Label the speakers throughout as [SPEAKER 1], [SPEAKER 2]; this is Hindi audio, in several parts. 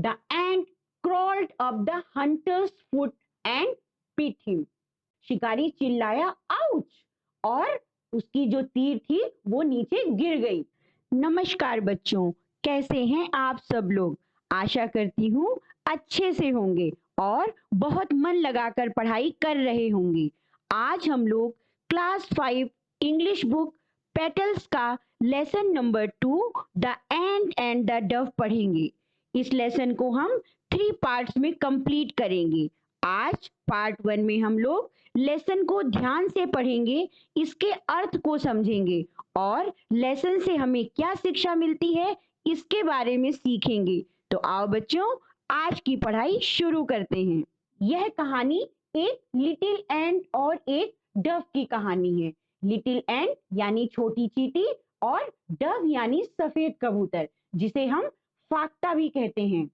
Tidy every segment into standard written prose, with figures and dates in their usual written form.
[SPEAKER 1] The ant crawled up the hunter's foot and bit him. शिकारी चिल्लाया आउच और उसकी जो तीर थी वो नीचे गिर गई। नमस्कार बच्चों, कैसे हैं आप सब लोग? आशा करती हूँ अच्छे से होंगे और बहुत मन लगाकर पढ़ाई कर रहे होंगे। आज हम लोग क्लास 5 इंग्लिश बुक पेटल्स का lesson number 2 the ant and the Dove पढ़ेंगे। इस लेसन को हम 3 पार्ट्स में कंप्लीट करेंगे। आज पार्ट 1 में हम लोग लेसन को ध्यान से पढ़ेंगे, इसके अर्थ को समझेंगे और लेसन से हमें क्या शिक्षा मिलती है इसके बारे में सीखेंगे। तो आओ बच्चों, आज की पढ़ाई शुरू करते हैं। यह कहानी एक लिटिल एंट और एक डव की कहानी है। लिटिल एंट यानी छोटी चींटी और डव यानी सफेद कबूतर, जिसे हम फाख्ता भी कहते हैं।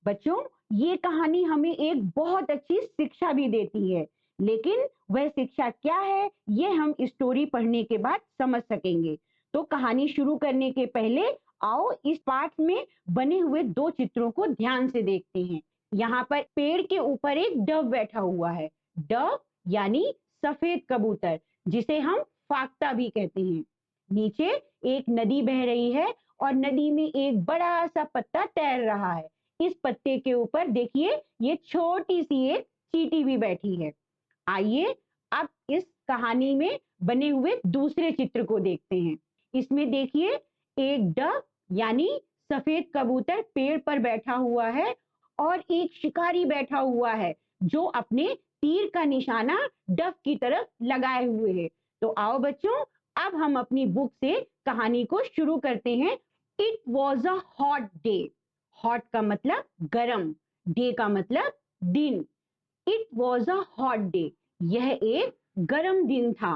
[SPEAKER 1] बच्चों, ये कहानी हमें एक बहुत अच्छी शिक्षा भी देती है, लेकिन वह शिक्षा क्या है ये हम स्टोरी पढ़ने के बाद समझ सकेंगे। तो कहानी शुरू करने के पहले आओ इस पाठ में बने हुए 2 चित्रों को ध्यान से देखते हैं। यहाँ पर पेड़ के ऊपर एक डव बैठा हुआ है। डव यानी सफेद कबूतर, जिसे हम फाख्ता भी कहते हैं। नीचे एक नदी बह रही है और नदी में एक बड़ा सा पत्ता तैर रहा है। इस पत्ते के ऊपर देखिए ये छोटी सी एक चींटी भी बैठी है। आइए अब इस कहानी में बने हुए दूसरे चित्र को देखते हैं। इसमें देखिए एक डव यानी सफेद कबूतर पेड़ पर बैठा हुआ है और एक शिकारी बैठा हुआ है जो अपने तीर का निशाना डव की तरफ लगाए हुए है। तो आओ बच्चों, अब हम अपनी बुक से कहानी को शुरू करते हैं। It was a hot day. Hot का मतलब गरम, डे का मतलब दिन। It was a hot day, यह एक गरम दिन था।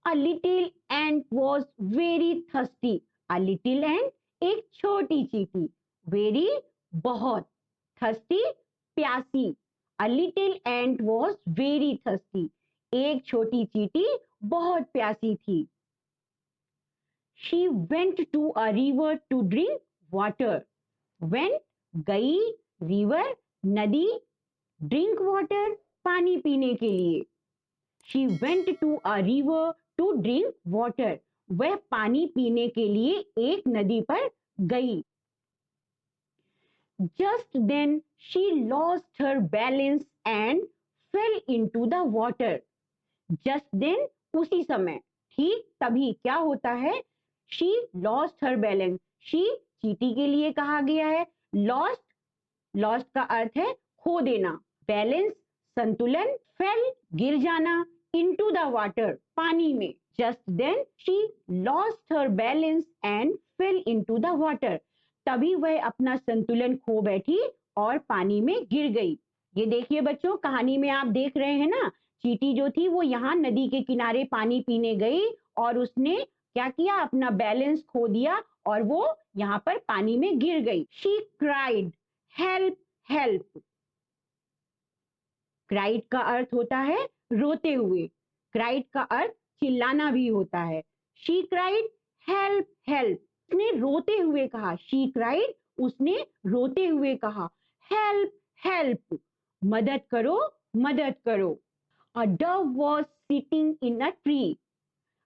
[SPEAKER 1] A little ant was very thirsty. A little ant एक छोटी चींटी, वेरी बहुत, थर्स्टी प्यासी। A little ant was very thirsty, एक छोटी चींटी बहुत प्यासी थी। She went to a river to drink water. Went गई, रिवर नदी, ड्रिंक वाटर पानी पीने के लिए। She went to a river to drink water, वह पानी पीने के लिए एक नदी पर गई। Just then she lost her balance and fell into the water. Just then उसी समय, ठीक तभी क्या होता है? She lost her balance, she चींटी के लिए कहा गया है। लॉस्ट, लॉस्ट का अर्थ है खो देना, बैलेंस संतुलन, फेल गिर जाना, इनटू द वाटर पानी में। Just then she lost her balance and fell into the water, तभी वह अपना संतुलन खो बैठी और पानी में गिर गई। ये देखिए बच्चों, कहानी में आप देख रहे हैं ना, चींटी जो थी वो यहाँ नदी के किनारे पानी पीने गई और उसने क्या किया? अपना बैलेंस खो दिया और वो यहाँ पर पानी में गिर गई। She cried help help. Cried का अर्थ होता है रोते हुए, क्राइड का अर्थ चिल्लाना भी होता है। शी क्राइड हेल्प हेल्प, उसने रोते हुए कहा। शी क्राइड, उसने रोते हुए कहा। हेल्प हेल्प, मदद करो मदद करो। A dove was sitting in a tree.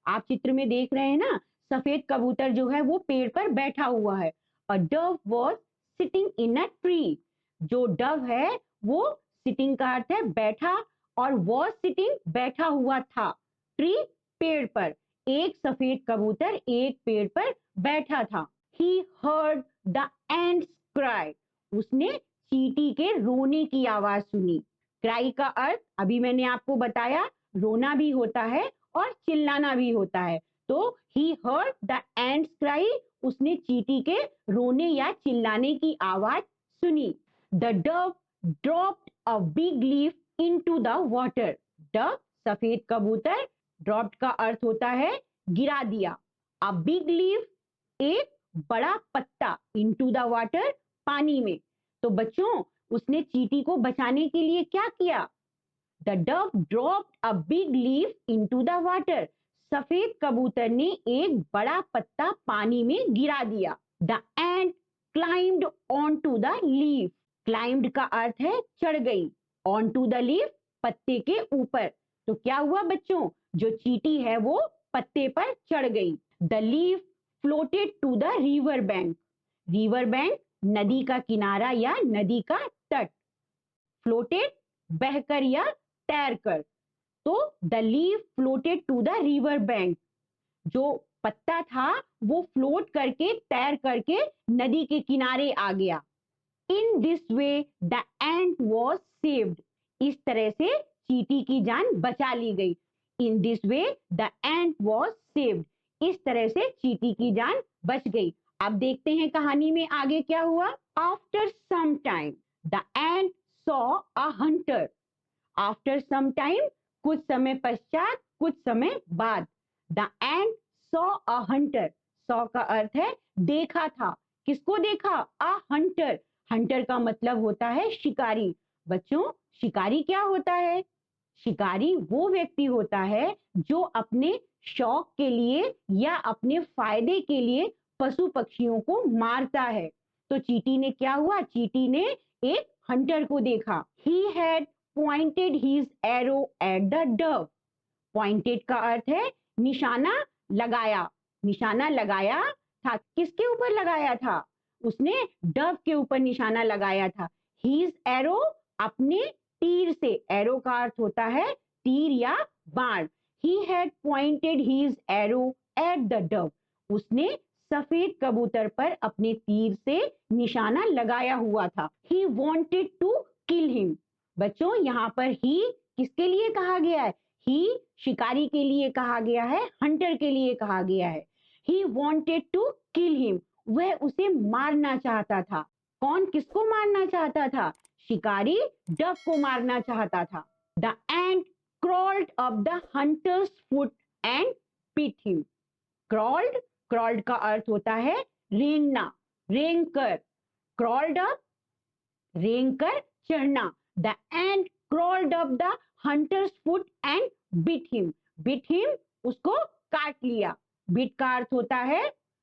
[SPEAKER 1] आप चित्र में देख रहे हैं ना, सफेद कबूतर जो है वो पेड़ पर बैठा हुआ है। A dove was sitting in a tree, जो डव है वो सिटिंग का अर्थ है बैठा और वॉज सिटिंग बैठा हुआ था। ट्री पेड़ पर, एक सफेद कबूतर एक पेड़ पर बैठा था। He heard the ends cry, उसने चींटी के रोने की आवाज सुनी। क्राई का अर्थ अभी मैंने आपको बताया, रोना भी होता है और चिल्लाना भी होता है। तो he heard the ends cry, उसने चींटी के रोने या चिल्लाने की आवाज सुनी। The Dove dropped a big leaf into the water. Dove सफेद कबूतर, ड्रॉप्ड का अर्थ होता है गिरा दिया। अ बिग लीफ एक बड़ा पत्ता, इनटू द वाटर पानी में। तो बच्चों, उसने चींटी को बचाने के लिए क्या किया? The dove dropped a big leaf into the water. सफेद कबूतर ने एक बड़ा पत्ता पानी में गिरा दिया। The ant climbed onto the leaf. Climbed का अर्थ है चढ़ गई, onto the leaf पत्ते के ऊपर। तो क्या हुआ बच्चों, जो चींटी है वो पत्ते पर चढ़ गई। The leaf floated to the river bank. River bank नदी का किनारा या नदी का तट। Floated बहकर या तैरकर। तो the leaf floated to the river bank. जो पत्ता था वो फ्लोट करके तैर करके नदी के किनारे आ गया। In this way the ant was saved. इस तरह से चींटी की जान बचा ली गई। In this way the ant was saved. इस तरह से चींटी की जान बच गई। अब देखते हैं कहानी में आगे क्या हुआ। After some time the ant saw a hunter. After some time कुछ समय पश्चात, कुछ समय बाद। The ant saw a hunter. saw का अर्थ है देखा था। किसको देखा? A hunter. hunter का मतलब होता है शिकारी। बच्चों शिकारी क्या होता है? शिकारी वो व्यक्ति होता है जो अपने शौक के लिए या अपने फायदे के लिए पशु पक्षियों को मारता है। तो चींटी ने क्या हुआ? चींटी ने एक हंटर को देखा। He had pointed his arrow at the dove. Pointed का अर्थ है निशाना लगाया। निशाना लगाया था। किसके ऊपर लगाया था? उसने डव के ऊपर निशाना लगाया था। His arrow अपने तीर से। एरो का अर्थ होता है तीर या बाण। He had pointed his arrow at the dove. उसने सफेद कबूतर पर अपने तीर से निशाना लगाया हुआ था। He wanted to kill him. बच्चों यहाँ पर ही किसके लिए कहा गया है? ही शिकारी के लिए कहा गया है, हंटर के लिए कहा गया है। He wanted to kill him. वह उसे मारना चाहता था। कौन किसको मारना चाहता था? शिकारी डव को मारना चाहता था। The ant crawled up the hunter's foot and bit him. Crawled, crawled का अर्थ होता है रेंगना, रेंग कर। Crawled up, रेंग कर चढ़ना। The ant crawled up the hunter's foot and bit him. Bit him उसको काट लिया। Bit का अर्थ होता है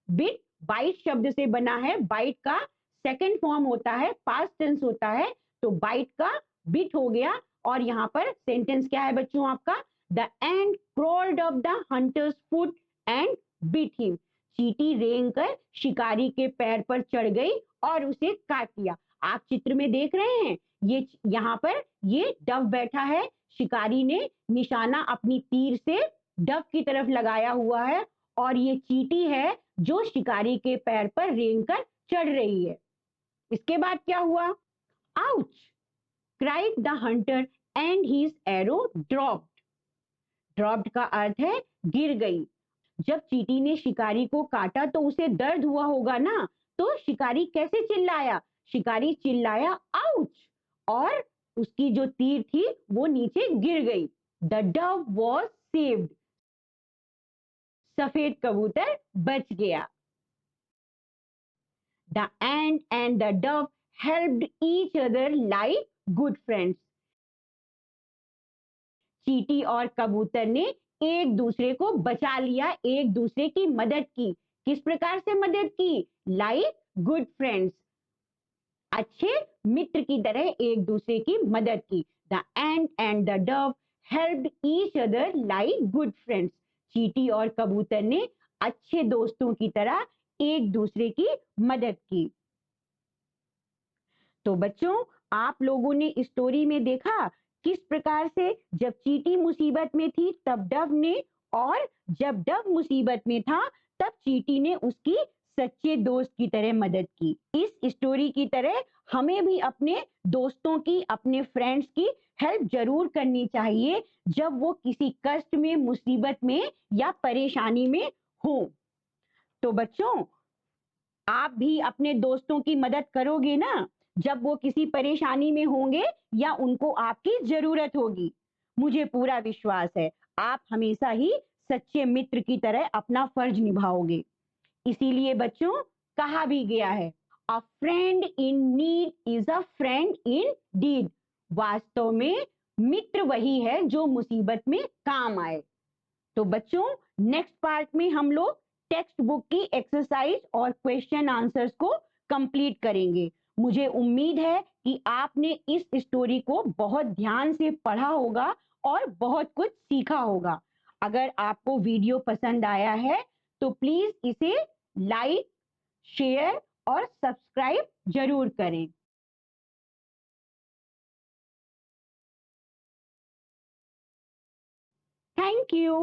[SPEAKER 1] bit, bite शब्द से बना है। Bite का सेकंड फॉर्म होता है, पास्ट टेंस होता है। तो bite का bit हो गया। और यहाँ पर सेंटेंस क्या है बच्चों आपका? The ant crawled up the hunter's foot and bit him. चींटी रेंग कर शिकारी के पैर पर चढ़ गई और उसे काट लिया। आप चित्र में देख रहे हैं, ये यहाँ पर ये डव बैठा है। शिकारी ने निशाना अपनी तीर से डव की तरफ लगाया हुआ है और ये चींटी है जो शिकारी के पैर पर रेंग कर चढ़ रही है। इसके बाद क्या हुआ? Ouch! cried the hunter and his arrow dropped. Dropped का अर्थ है गिर गई। जब चींटी ने शिकारी को काटा तो उसे दर्द हुआ होगा ना, तो शिकारी कैसे चिल्लाया? शिकारी चिल्लाया आउच! और उसकी जो तीर थी वो नीचे गिर गई। The dove was saved. सफेद कबूतर बच गया। The ant and the dove helped each other like good friends. चींटी और कबूतर ने एक दूसरे को बचा लिया, एक दूसरे की मदद की। किस प्रकार से मदद की? Like good friends. अच्छे मित्र की तरह एक दूसरे की मदद की। The ant and the dove helped each other like good friends. चींटी और कबूतर ने अच्छे दोस्तों की तरह एक दूसरे की मदद की। तो बच्चों आप लोगों ने इस स्टोरी में देखा किस प्रकार से जब चींटी मुसीबत में थी तब डव ने, और जब डव मुसीबत में था तब चींटी ने उसकी सच्चे दोस्त की तरह मदद की। इस स्टोरी की तरह हमें भी अपने दोस्तों की, अपने फ्रेंड्स की हेल्प जरूर करनी चाहिए जब वो किसी कष्ट में, मुसीबत में या परेशानी में हो। तो बच्चों आप भी अपने दोस्तों की मदद करोगे ना जब वो किसी परेशानी में होंगे या उनको आपकी जरूरत होगी। मुझे पूरा विश्वास है आप हमेशा ही सच्चे मित्र की तरह अपना फर्ज निभाओगे। इसीलिए बच्चों कहा भी गया है, a friend in need is a friend indeed. वास्तव में मित्र वही है जो मुसीबत में काम आए। तो बच्चों नेक्स्ट पार्ट में हम लोग टेक्स्ट बुक की एक्सरसाइज और क्वेश्चन आंसर्स को कंप्लीट करेंगे। मुझे उम्मीद है कि आपने इस स्टोरी को बहुत ध्यान से पढ़ा होगा और बहुत कुछ सीखा होगा। अगर आपको वीडियो पसंद आया है तो प्लीज इसे लाइक, शेयर और सब्सक्राइब जरूर करें। Thank you.